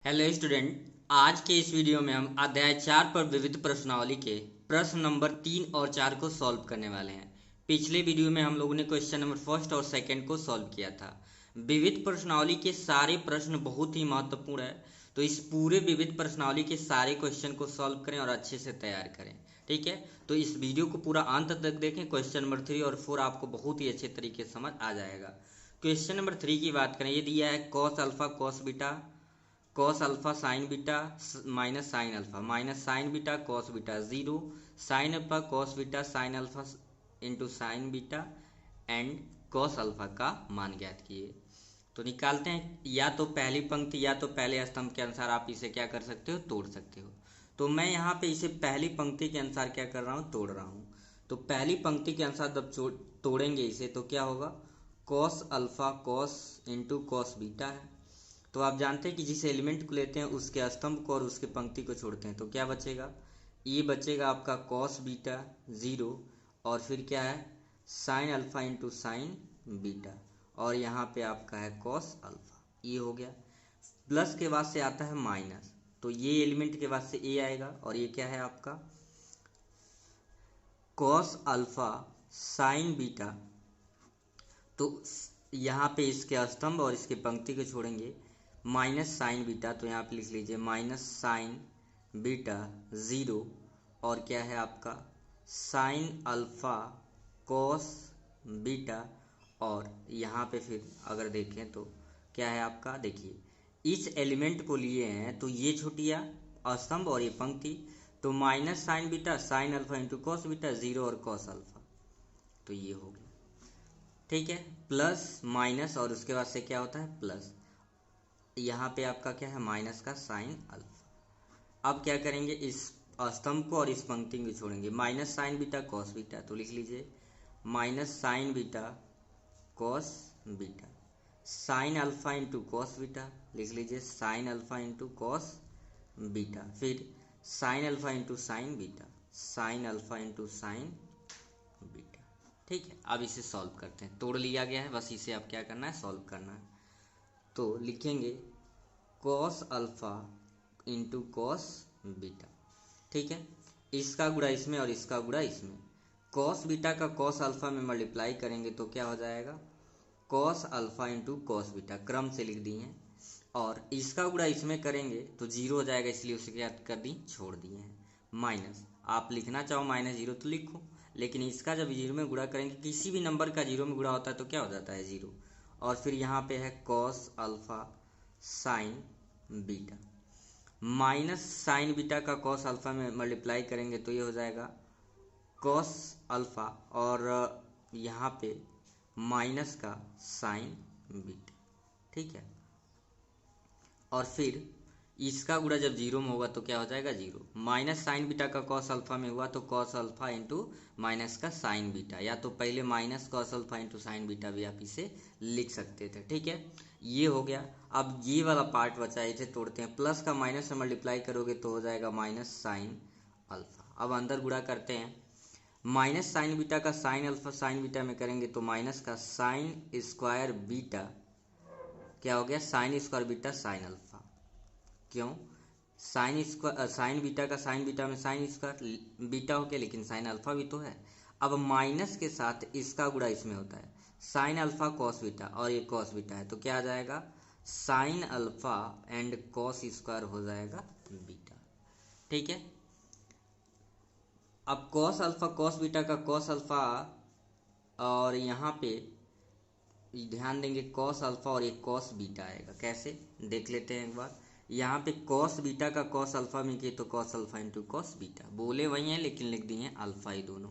Hello student. आज के इस वीडियो में हम अध्याय 4 पर विविध प्रश्नावली के प्रश्न नंबर 3 और 4 को सॉल्व करने वाले हैं। पिछले वीडियो में हम लोगों ने क्वेश्चन नंबर फर्स्ट और सेकंड को सॉल्व किया था। विविध प्रश्नावली के सारे प्रश्न बहुत ही महत्वपूर्ण है, तो इस पूरे विविध प्रश्नावली के सारे क्वेश्चन को सॉल्व करें और अच्छे से तैयार करें। ठीक है, तो इस वीडियो को पूरा अंत तक देखें। क्वेश्चन नंबर 3 और 4 आपको बहुत ही अच्छे तरीके से समझ आ जाएगा। क्वेश्चन नंबर 3 की बात करें, ये दिया है cos alpha cos beta cos alpha sign beta minus sine alpha minus sine beta cos beta zero sine alpha cos beta sine alpha into sine beta and cos alpha का मान ज्ञात किए। तो निकालते हैं, या तो पहली पंक्ति या तो पहले स्तंभ के अनुसार आप इसे क्या कर सकते हो, तोड़ सकते हो। तो मैं यहाँ पे इसे पहली पंक्ति के अनुसार क्या कर रहा हूँ, तोड़ रहा हूँ। तो पहली पंक्ति के अनुसार जब तोड़ेंगे इसे तो क्या होगा, cos alpha cos into cos beta है। तो आप जानते हैं कि जिस एलिमेंट को लेते हैं उसके स्तंभ को और उसके पंक्ति को छोड़ते हैं तो क्या बचेगा, ये बचेगा आपका कॉस बीटा जीरो और फिर क्या है sign alpha into sine beta और यहाँ पे आपका है कॉस अल्फा। ये हो गया। प्लस के बाद से आता है माइनस, तो ये एलिमेंट के बाद से ए आएगा और ये क्या है आपका कॉस अल्फा साइन बीटा। तो यहाँ पे इसके स्तंभ और इसके पंक्ति को छोड़ेंगे, माइनस साइन बीटा, तो यहाँ पे लिख लीजिए माइनस साइन बीटा ज़ीरो और क्या है आपका साइन अल्फा कॉस बीटा। और यहाँ पे फिर अगर देखें तो क्या है आपका, देखिए इस एलिमेंट को लिए हैं तो ये छुटिया स्तंभ और ये पंक्ति, तो minus sine beta sine alpha into cos beta zero और कॉस अल्फा, तो ये हो गया। ठीक है, प्लस माइनस और उसके बाद से क्या होता है प्लस, यहाँ पे आपका क्या है माइनस का साइन अल्फा। अब क्या करेंगे, इस स्तंभ को और इस पंक्ति को छोड़ेंगे, minus sine beta cos beta, तो लिख लीजिए minus sine beta cos beta sine alpha into cos beta, लिख लीजिए sine alpha into cos beta, फिर sine alpha into sine beta sine alpha into sine beta. ठीक है, अब इसे सॉल्व करते हैं। तोड़ लिया गया है, बस इसे अब क्या करना है, सॉल्व करना है। तो लिखेंगे cos alpha into cos beta. ठीक है, इसका गुणा इसमें और इसका गुणा इसमें, कॉस बीटा का कॉस अल्फा में मल्टीप्लाई करेंगे तो क्या हो जाएगा cos alpha into cos beta, क्रम से लिख दिए हैं। और इसका गुणा इसमें करेंगे तो जीरो हो जाएगा, इसलिए उसे क्या कर दी, छोड़ दिए हैं। माइनस, आप लिखना चाहो माइनस जीरो तो लिखो, लेकिन इसका जब जीरो में गुणा करेंगे, किसी भी नंबर का जीरो में गुणा होता है तो क्या हो जाता है जीरो। और फिर यहाँ पे है cos alpha sign beta, minus sine beta का कॉस अल्फा में मल्टीप्लाई करेंगे तो ये हो जाएगा कॉस अल्फा और यहाँ पे माइनस का साइन बीटा। ठीक है, और फिर इसका गुणा जब जीरो में होगा तो क्या हो जाएगा जीरो, माइनस साइन बीटा का कॉस अल्फा में हुआ तो कॉस अल्फा इंटू माइनस का साइन बीटा, या तो पहले minus cos alpha into sine beta भी आप इसे लिख सकते थे। ठीक है, ये हो गया। अब ये वाला पार्ट बचा है, इसे तोड़ते हैं, प्लस का माइनस से मल्टीप्लाई करोगे तो हो जाएगा माइनस साइन अल्फा। अब अंदर गुणा करते हैं, माइनस साइन बीटा का साइन अल्फा साइन बीटा में करेंगे तो माइनस का साइन स्क्वायर बीटा क्या हो गया, sine square beta sine alpha. क्यों, साइन स्क्वायर साइन बीटा का साइन बीटा में साइन स्क्वायर बीटा हो गया, लेकिन साइन अल्फा भी तो है। अब माइनस के साथ इसका गुणा इसमें होता है, साइन अल्फा कॉस बीटा और ये कॉस बीटा है तो क्या आ जाएगा sine alpha and cos square हो जाएगा बीटा। ठीक है, अब कॉस अल्फा कॉस बीटा का कॉस अल्फा और यहाँ पे ध्यान देंगे कॉस अल्फा और एक कॉस बीटा आएगा, कैसे देख लेते हैं एक बार। यहाँ पे कॉस बीटा का कॉस अल्फा में किए तो cos alpha into cos beta, बोले वही हैं लेकिन लिख दिए हैं अल्फा ही दोनों।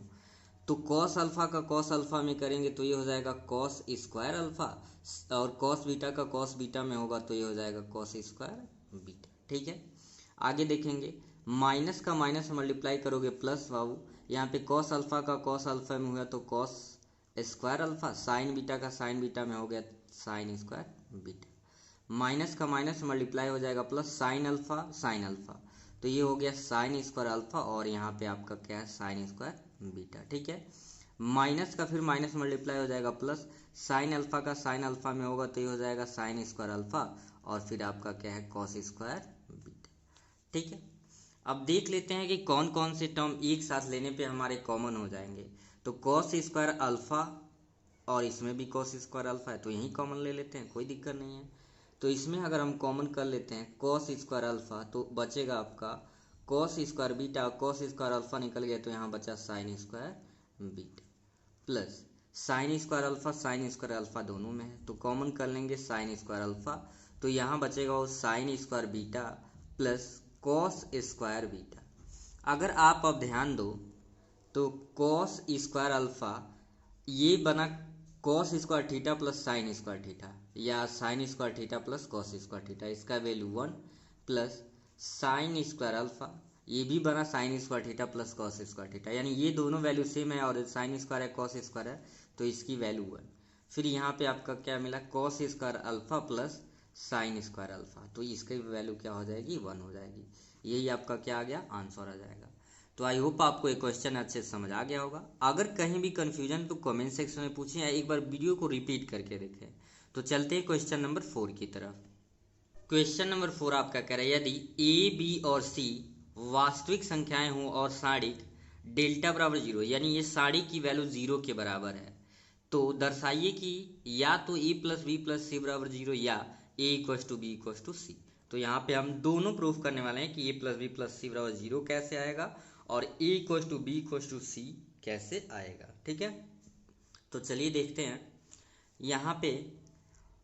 तो कॉस अल्फा का कॉस अल्फा में करेंगे तो ये हो जाएगा कॉस स्क्वायर अल्फा, और कॉस बीटा का कॉस बीटा में होगा तो ये हो जाएगा कॉस स्क्वायर बीटा। ठीक है, आगे देखेंगे, माइनस का माइनस मल्टीप्लाई करोगे प्लस बाबू, यहाँ पे कॉस अल्फा का कॉस अल्फा में हुआ तो cos square alpha, sign beta का साइन बीटा में हो गया साइन स्क्वायर बीटा, माइनस का माइनस मल्टीप्लाई हो जाएगा प्लस साइन अल्फा, तो ये हो गया साइन स्क्वायर अल्फा और यहाँ पे आपका क्या है साइन स्क्वायर बीटा। ठीक है, माइनस का फिर माइनस मल्टीप्लाई हो जाएगा प्लस साइन अल्फा का साइन अल्फा में होगा तो ये हो जाएगा साइन स्क्वायर अल्फा और फिर आपका क्या है कॉस स्क्वायर बीटा। ठीक है, अब देख लेते हैं कि कौन कौन से टर्म एक साथ लेने पे हमारे कॉमन हो जाएंगे। तो कॉस स्क्वायर अल्फा और इसमें भी कॉस स्क्वायर अल्फा है, तो यही कॉमन ले लेते हैं, कोई दिक्कत नहीं है। तो इसमें अगर हम कॉमन कर लेते हैं कॉस स्क्वायर अल्फा, तो बचेगा आपका cos square beta, cos square alpha निकल गया तो यहाँ बचा sine square beta, plus sine square alpha sign square alpha दोनों में है, तो कॉमन कर लेंगे साइन स्क्वायर अल्फा, तो यहाँ बचेगा वो sine square beta plus cos square beta. अगर आप अब ध्यान दो तो कॉस स्क्वायर अल्फा ये बना cos square theta plus sine square theta, या sine square theta plus cos square theta, इसका value 1 plus sine square alpha ये भी बना sine square theta plus cos square theta, यानी ये दोनों वैल्यू सेम है और साइन स्क्वायर है कॉस स्क्वायर है, तो इसकी वैल्यू 1। फिर यहाँ पे आपका क्या मिला cos square alpha plus sine square alpha, तो इसकी वैल्यू क्या हो जाएगी 1 हो जाएगी। यही आपका क्या आ गया आंसर आ जाएगा। तो आई होप आपको ये क्वेश्चन अच्छे से समझ आ गया होगा। अगर कहीं भी कन्फ्यूजन तो कमेंट सेक्शन में पूछें या एक बार वीडियो को रिपीट करके देखें। तो चलते हैं क्वेश्चन नंबर 4 की तरफ। क्वेश्चन नंबर 4 आपका कह रहा है यदि ए बी और सी वास्तविक संख्याएं हों और सारणिक डेल्टा बराबर 0, यानी ये सारणिक की वैल्यू 0 के बराबर है, तो दर्शाइए कि या तो A plus B plus C बराबर 0 या A equals to B equals to C. तो यहाँ पे हम दोनों प्रूफ करने वाले हैं कि A plus B plus C बराबर 0 कैसे आएगा और A equals to B equals to C कैसे आएगा। ठीक है, तो चलिए देखते हैं। यहाँ पे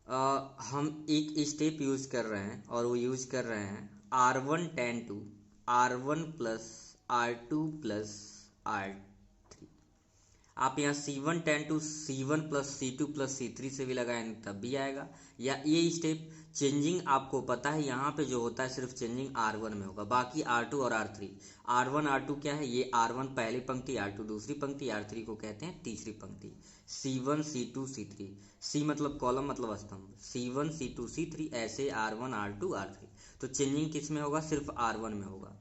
हम एक स्टेप यूज कर रहे हैं और वो यूज कर रहे हैं R1 tan to R1 plus R2 plus R3। आप यहाँ C1 tan to C1 plus C2 plus C3 से भी लगाएं तब भी आएगा, या ये स्टेप चेंजिंग आपको पता है यहाँ पे जो होता है सिर्फ चेंजिंग R1 में होगा, बाकी R2 और R3। R1 R2 क्या है, ये R1 पहली पंक्ति R2 दूसरी पंक्ति R3 को कहते हैं तीसरी पंक्ति। C1 C2 C3, C मतलब कॉलम मतलब स्तंभ, C1 C2 C3 ऐसे R1 R2 R3। तो चेंजिंग किस में होगा, सिर्फ R1 में होगा।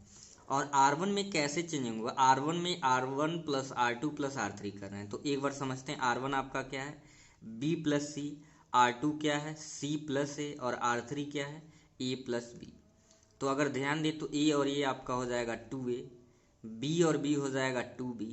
और R1 में कैसे चेंजिंग होगा, R1 में R1 plus R2 plus R3 कर रहे हैं, तो एक बार समझते हैं। R1 आपका क्या है B प्लस सी, R2 क्या है C प्लस ए और R3 क्या है A प्लस बी। तो अगर ध्यान दे तो A और A आपका हो जाएगा 2A, B और B हो जाएगा 2B,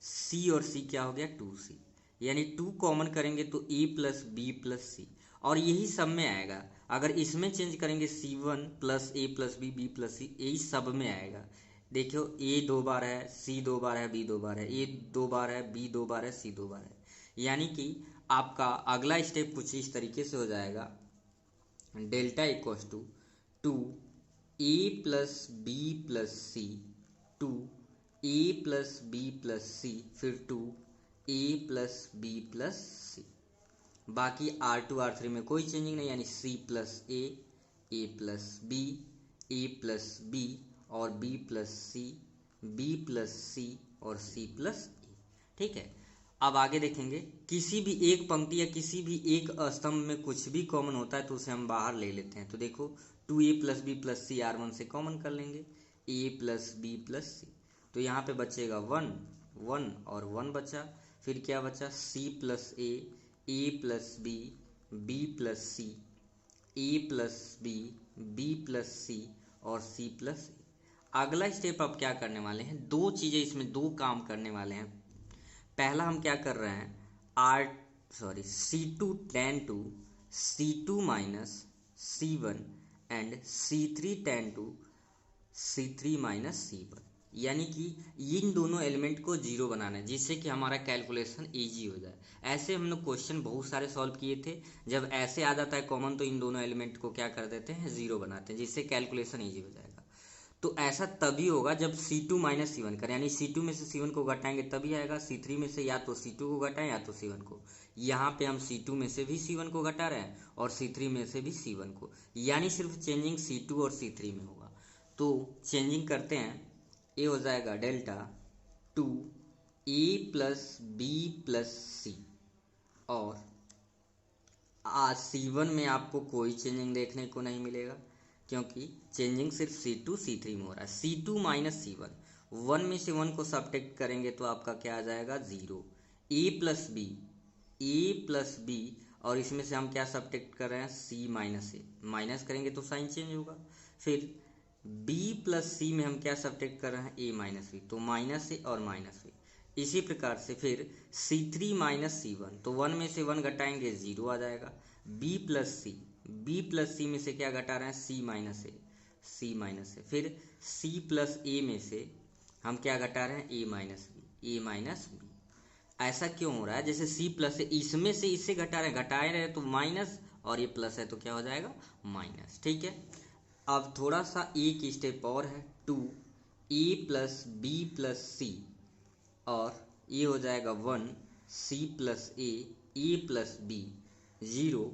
C और C क्या हो गया 2C, यानी 2 कॉमन करेंगे तो A plus B plus C, और यही सब में आएगा। अगर इसमें चेंज करेंगे C1 plus A plus B B plus C, यही सब में आएगा। देखियो A 2 बार है, C 2 बार है, B 2 बार है, A 2 बार है, B 2 बार है, C 2 बार है, यानी कि आपका अगला स्टेप कुछ इस तरीके से हो जाएगा delta equals to 2A plus B plus C, 2A plus B plus C, फिर 2A प्लस बी प्लस सी। बाकी R2 R3 में कोई चेंजिंग नहीं, यानी C plus A plus B, A plus B और B plus C, B plus C और C plus ए। ठीक है, अब आगे देखेंगे किसी भी एक पंक्ति या किसी भी एक स्तंभ में कुछ भी कॉमन होता है तो उसे हम बाहर ले लेते हैं। तो देखो 2A प्लस बी प्लस सी R1 से कॉमन कर लेंगे, A प्लस बी प्लस सी, तो यहाँ पे बचेगा 1 1 और 1 बचा, फिर क्या बचा C plus A plus B, B plus C, A plus B, B plus C और सी प्लस ए। अगला स्टेप अब क्या करने वाले हैं, दो चीज़ें इसमें दो काम करने वाले हैं। पहला हम क्या कर रहे हैं C2 tan two C2 minus C1 and C3 tan two C3 minus C1, यानी कि इन दोनों एलिमेंट को जीरो बनाना है जिससे कि हमारा कैलकुलेशन इजी हो जाए। ऐसे हम लोग क्वेश्चन बहुत सारे सॉल्व किए थे, जब ऐसे आ जाता है कॉमन तो इन दोनों एलिमेंट को क्या कर देते हैं जीरो बनाते हैं जिससे कैलकुलेशन इजी हो जाएगा। तो ऐसा तभी होगा जब C2 माइनस C1 करें, यानी C2 में से C1 को घटाएंगे तभी आएगा। C3 में से या तो C2 को घटाएं या तो C1 को, यहाँ पे हम C2 में से भी C1 को घटा रहे हैं और C3 में से भी C1 को, यानी सिर्फ चेंजिंग C2 और C3 में होगा। तो चेंजिंग करते हैं, ये हो जाएगा delta 2A plus B plus C, और C1 में आपको कोई चेंजिंग देखने को नहीं मिलेगा क्योंकि चेंजिंग सिर्फ C2 C3 में हो रहा है। C2 माइनस C1, 1 में से 1 को सब्ट्रैक्ट करेंगे तो आपका क्या आ जाएगा 0। A प्लस बी और इसमें से हम क्या सब्ट्रैक्ट कर रहे हैं, सी माइनस ए, माइनस करेंगे तो साइन चेंज होगा। फिर b प्लस सी में हम क्या सब्ट्रैक्ट कर रहे हैं, a माइनस बी, तो माइनस ए और माइनस बी। इसी प्रकार से फिर C3 माइनस C1, तो 1 में से 1 घटाएंगे 0 आ जाएगा। b प्लस सी में से क्या घटा रहे हैं, c माइनस ए। फिर c प्लस a में से हम क्या घटा रहे हैं, a माइनस बी। ऐसा क्यों हो रहा है, जैसे c प्लस है, इसमें से इससे घटा रहे हैं तो माइनस, और ये प्लस है तो क्या हो जाएगा, माइनस। ठीक है, अब थोड़ा सा एक स्टेप और है, 2a plus B plus C, और ये हो जाएगा 1 c प्लस ए प्लस बी 0।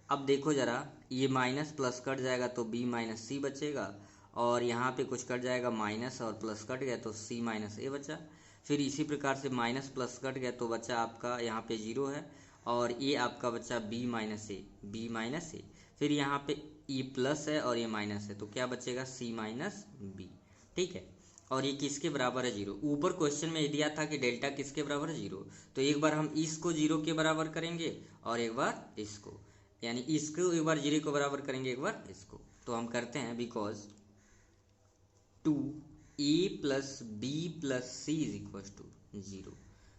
अब देखो जरा, ये माइनस प्लस कट जाएगा तो b माइनस सी बचेगा, और यहाँ पे कुछ कट जाएगा, माइनस और प्लस कट गया तो c माइनस ए बचा। फिर इसी प्रकार से माइनस प्लस कट गया तो बचा आपका यहाँ पे 0 है, और ये आपका बचा b माइनस ए। फिर यहाँ पे ये प्लस है और ये माइनस है, तो क्या बचेगा, c माइनस बी। ठीक है, और ये किसके बराबर है, 0। ऊपर क्वेश्चन में दिया था कि डेल्टा किसके बराबर है, 0। तो एक बार हम इसको 0 के बराबर करेंगे और एक बार इसको, यानी इसको एक बार 0 के बराबर करेंगे, एक बार इसको। तो हम करते हैं, because 2a plus B plus C is equal to 0।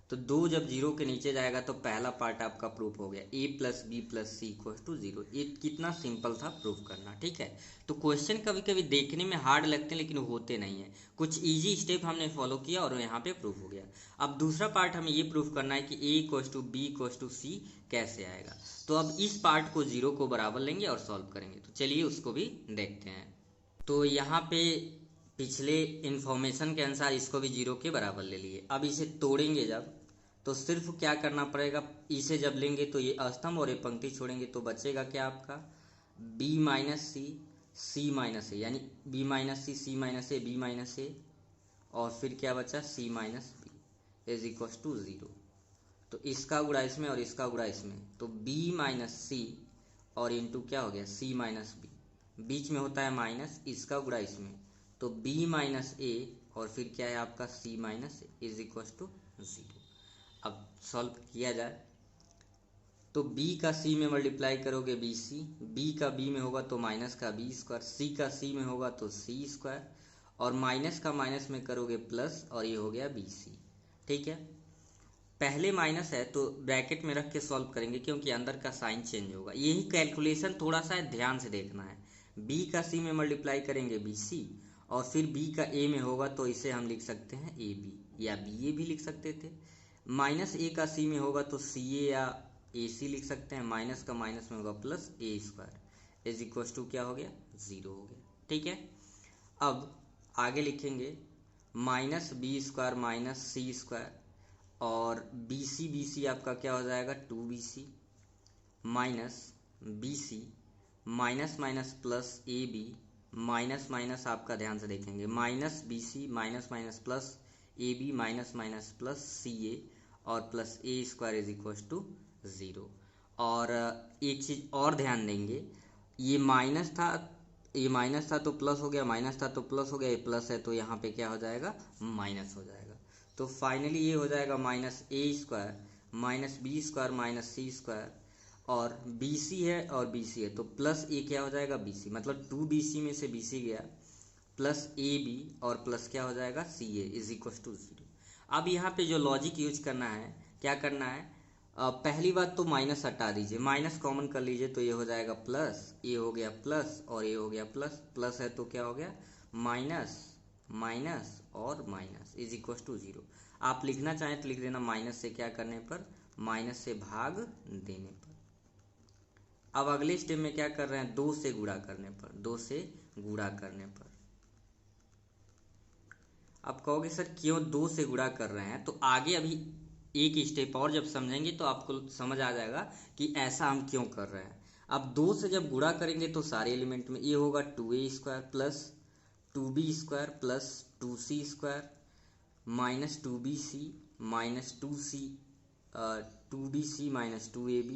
तो 2 जब 0 के नीचे जाएगा तो पहला पार्ट आपका प्रूफ हो गया, a plus B plus C equal to 0। ये कितना सिंपल था प्रूफ करना। ठीक है, तो क्वेश्चन कभी कभी देखने में हार्ड लगते हैं लेकिन होते नहीं है। कुछ इजी स्टेप हमने फॉलो किया और यहाँ पे प्रूफ हो गया। अब दूसरा पार्ट हमें ये प्रूफ करना है कि a equal to B equal to C कैसे आएगा। तो अब इस पार्ट को 0 को बराबर लेंगे और सॉल्व करेंगे। तो चलिए उसको भी देखते हैं। तो यहाँ पे पिछले इन्फॉर्मेशन के अनुसार इसको भी 0 के बराबर ले लिए। अब इसे तोड़ेंगे जब, तो सिर्फ क्या करना पड़ेगा, इसे जब लेंगे तो ये स्तंभ और ये पंक्ति छोड़ेंगे तो बचेगा क्या आपका, b minus C minus A, यानी b minus C minus A, B minus A, और फिर क्या बचा, c minus B is equal to 0। तो इसका गुणा इसमें और इसका गुणा इसमें, तो b माइनस सी और इंटू क्या हो गया, c माइनस बी, बीच में होता है माइनस, इसका गुणा इसमें, तो b माइनस ए और फिर क्या है आपका c minus A is equal to 0। अब सॉल्व किया जाए तो b का c में मल्टीप्लाई करोगे bc, b का b में होगा तो माइनस का b स्क्वायर, c का c में होगा तो c स्क्वायर, और माइनस का माइनस में करोगे प्लस, और ये हो गया bc। ठीक है, पहले माइनस है तो ब्रैकेट में रख के सॉल्व करेंगे क्योंकि अंदर का साइन चेंज होगा। यही कैलकुलेशन थोड़ा सा ध्यान से देखना है। b का c में मल्टीप्लाई करेंगे bc, और फिर b का a में होगा तो इसे हम लिख सकते हैं ab, या ba भी लिख सकते थे। माइनस a का c में होगा तो ca या ac लिख सकते हैं, माइनस का माइनस में होगा plus a square is equal to क्या हो गया, 0 हो गया। ठीक है, अब आगे लिखेंगे minus B square minus C square, और bc आपका क्या हो जाएगा, 2bc minus bc, minus minus plus ab, minus minus आपका ध्यान से देखेंगे, minus bc minus minus plus ab minus minus plus ca, और plus a square is equal to 0। और एक चीज़ और ध्यान देंगे, ये माइनस था तो प्लस हो गया, माइनस था तो प्लस हो गया, ये प्लस है तो यहाँ पे क्या हो जाएगा, माइनस हो जाएगा। तो फाइनली ये हो जाएगा minus a square minus B square minus C square, और bc है और bc है तो प्लस a क्या हो जाएगा, bc, मतलब 2bc में से bc गया, प्लस ab और प्लस क्या हो जाएगा, ca इज इक्वल टू 0। अब यहाँ पे जो लॉजिक यूज करना है, क्या करना है, पहली बात तो माइनस हटा दीजिए, माइनस कॉमन कर लीजिए तो ये हो जाएगा प्लस, ये हो गया प्लस और ये हो गया प्लस, प्लस है तो क्या हो गया माइनस, माइनस और माइनस इज इक्वल टू 0। आप लिखना चाहें तो लिख देना माइनस से क्या करने पर, माइनस से भाग देने पर। अब अगले स्टेप में क्या कर रहे हैं, 2 से गुणा करने पर, 2 से गुणा करने पर। आप कहोगे सर क्यों 2 से गुणा कर रहे हैं, तो आगे अभी एक स्टेप और जब समझेंगे तो आपको समझ आ जाएगा कि ऐसा हम क्यों कर रहे हैं। अब 2 से जब गुणा करेंगे तो सारे एलिमेंट में ये होगा 2a square plus 2b square plus 2c square minus 2bc minus 2bc minus 2ab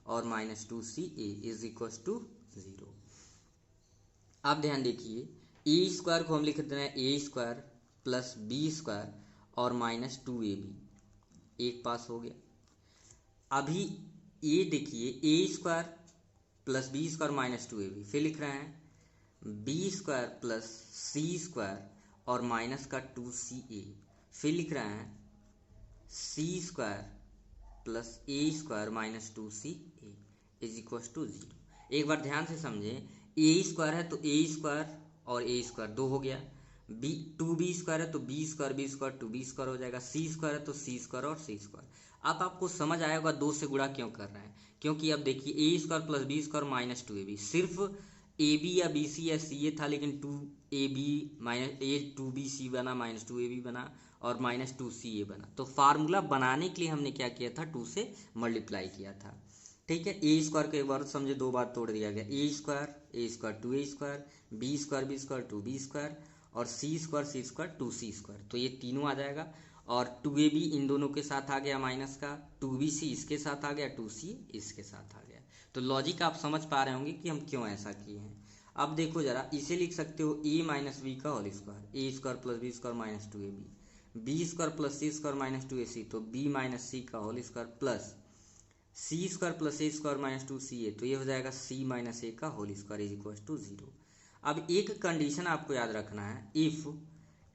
और minus 2ca is equal to 0। आप ध्यान देखिए, ए स्क्वायर को हम लिख देते हैं A square plus B square और माइनस 2ab, एक पास हो गया। अभी ए देखिए A square plus B square minus 2ab, फिर लिख रहे हैं B square plus C square और माइनस का 2ca, फिर लिख रहे हैं C square plus A square minus 2ca is equal to 0। एक बार ध्यान से समझें, ए स्क्वायर है तो ए स्क्वायर और ए स्क्वायर 2 हो गया, बी 2b स्क्वायर है तो बी स्क्वायर 2b स्क्वायर हो जाएगा, सी स्क्वायर है तो सी स्क्वायर और सी स्क्वायर। अब आपको समझ आया होगा 2 से गुणा क्यों कर रहे हैं, क्योंकि अब देखिए A square plus B square minus 2ab, सिर्फ ए बी या बी सी या सी ए था, लेकिन 2ab माइनस ए 2bc बना माइनस 2ab बना और माइनस 2ca बना। तो फार्मूला बनाने के लिए हमने क्या किया था, 2 से मल्टीप्लाई किया था। ठीक है, ए स्क्वायर को एक बार समझे 2 बार तोड़ दिया गया, A square 2a square, B square 2b square और सी स्क्वायर 2c स्क्वायर, तो ये तीनों आ जाएगा। और 2ab इन दोनों के साथ आ गया माइनस का, 2bc इसके साथ आ गया, 2c इसके साथ आ गया। तो लॉजिक आप समझ पा रहे होंगे कि हम क्यों ऐसा किए हैं। अब देखो जरा, इसे लिख सकते हो a माइनस बी का whole square, A square plus B square minus 2ab, B square plus C square minus 2ac, तो b माइनस सी का whole square plus C square plus A square minus 2ca, तो ये हो जाएगा c minus A का whole square is equal to 0। अब एक condition आपको याद रखना है, if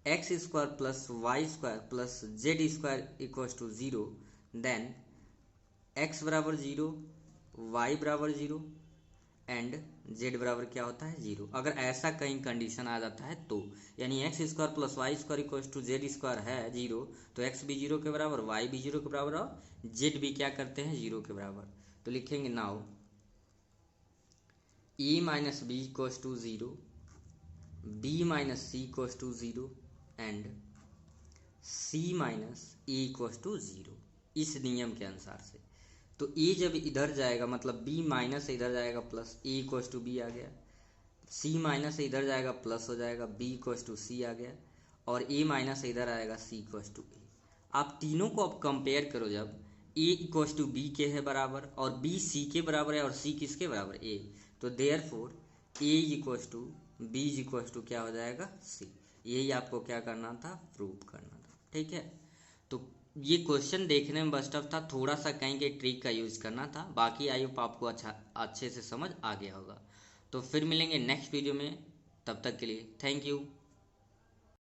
X square plus Y square plus Z square equal to 0 then x बराबर 0, वाई बराबर 0 एंड जेड बराबर क्या होता है 0। अगर ऐसा कहीं कंडीशन आ जाता है तो, यानी X square plus Y square equal to Z square है 0, तो एक्स भी 0 के बराबर, वाई भी 0 के बराबर और जेड भी क्या करते हैं 0 के बराबर। तो लिखेंगे now A minus B equal to 0, B minus C equal to 0 and C minus A equal to 0, इस नियम के अनुसार से। तो ए जब इधर जाएगा मतलब b माइनस से इधर जाएगा plus, A equal to B आ गया, c माइनस से इधर जाएगा प्लस हो जाएगा, b इक्वल टू सी आ गया, और a माइनस से इधर आएगा c इक्वल टू ए। आप तीनों को अब कंपेयर करो, जब a इक्वल टू बी के है बराबर और b c के बराबर है और c किसके बराबर a, तो therefore a equal to b equal to क्या हो जाएगा c। यही आपको क्या करना था, प्रूव करना था। ठीक है, तो ये क्वेश्चन देखने में बस टफ था, थोड़ा सा कहीं के ट्रिक का यूज करना था, बाकी आई होप आपको अच्छे से समझ आ गया होगा। तो फिर मिलेंगे नेक्स्ट वीडियो में, तब तक के लिए थैंक यू।